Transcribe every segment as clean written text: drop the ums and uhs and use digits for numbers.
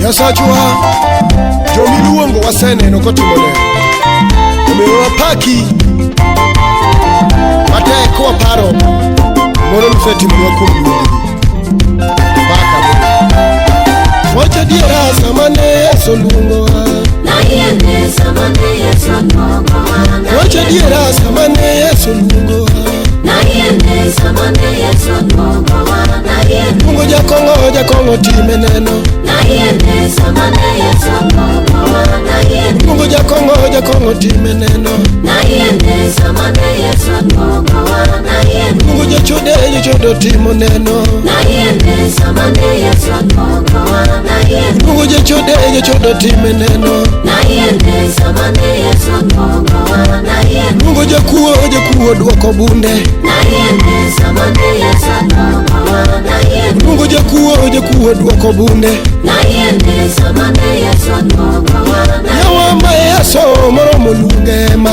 Nyasachwa jomiluongo waseneno kotimone omiyo wapaki matek kwaparo moro nosetimonwa kuom luongogi wacha diera samane Yesu luongowa wacha diera samane Yesu luongowa Mungu jakongo time neno Mungu jakongo time neno Mungu jachodo timo neno Mungu jachodo time neno Mungu jakuo duoko bunde Mungu jakuo duoko bunde Yawama Yesu moromo lungema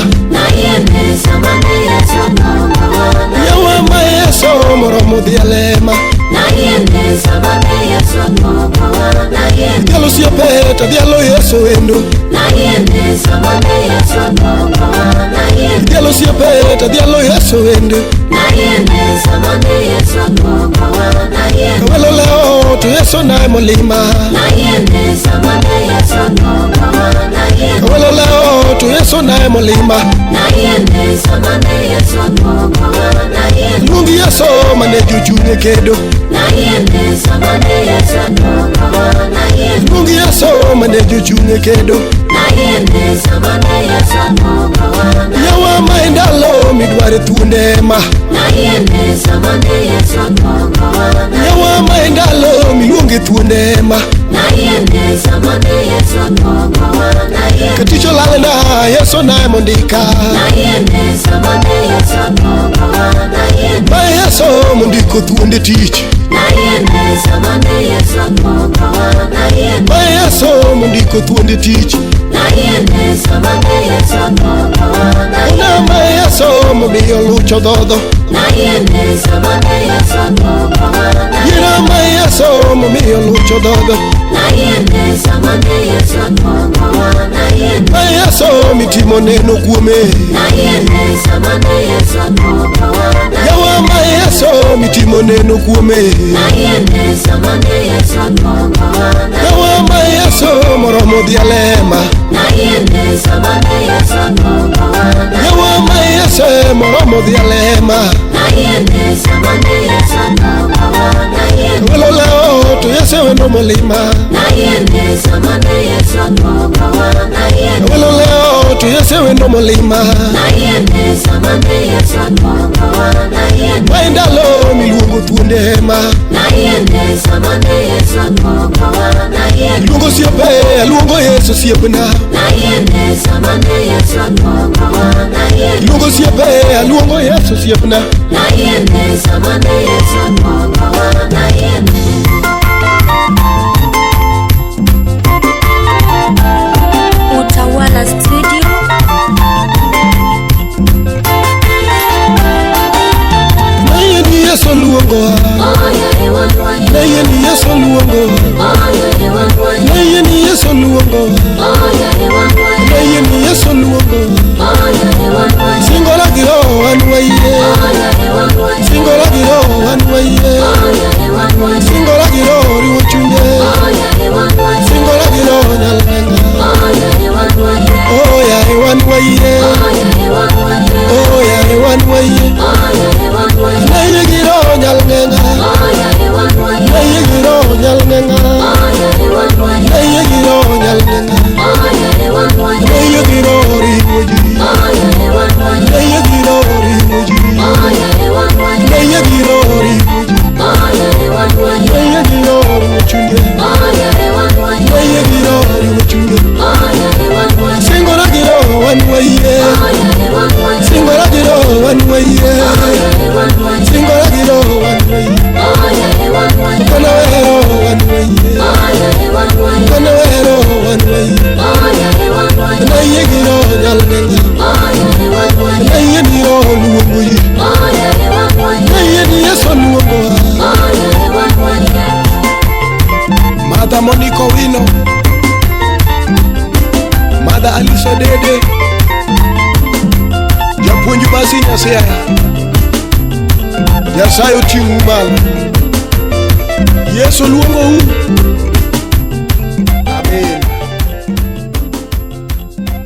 Yawama Yesu moromo dialema Dialo siapeta dialo Yesu endo Dialo siapeta dialo Yesu endo Kawelo leo tu Yesu nae molima Kawelo leo tu Yesu nae molima Lungi Yesu mane juchunye kedo Lungi Yesu mane juchunye kedo Yawa maindalo midware thuondema Yawa maindalo miluonge thuondema Katicho lalena Yesu nae mondika Ma Yesu mondiko thuonde tich Ma Yesu mondiko thuonde tich Una ma Yesu momiyo lucho dhodho Yena ma Yesu momiyo lucho dhodho Ma Yesu mitimo neno kuome Yawa ma Yesu mitimo neno kuome Yawa ma Yesu moromo dialema Yawa ma Yesu moromo dialema Kawelo leo tu Yesu wendo molima Kawelo leo tu Yesu wendo molima Maindalo miluongo thuondema Luongo siepe, luongo Yesu siepna Luongo siepe, luongo Yesu siepna Utawala Studio Nayeni Yesu luongowa Nayeni Yesu luongowa Nayeni Yesu luongowa Nayeni Yesu luongowa Singola giro anwaiye Singola giro anwaiye Singola giro riwo chunye Singola giro nyalmenga Oh ya anwaiye Oh ya anwaiye Naye giro nyalmenga Naye giro nyalmenga Naye giro nyalmenga Naye giro riwoji Naye giro riwoji Naye giro riwoji Naye giro riwochunge Naye giro riwochunge Singola giro anwaiye Singola giro anwaiye Singola giro anwaiye Kana wero anwaiye Kana wero anwaiye Naye giro nyalmenga Naye giro luongoji Naye Yesu luongowa Mother Monica Wino Alice Dede Japuonj basi Nyasaya Nyasaye oting'u malo. Yesu luongou. Amen.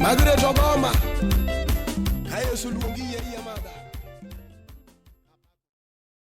Margaret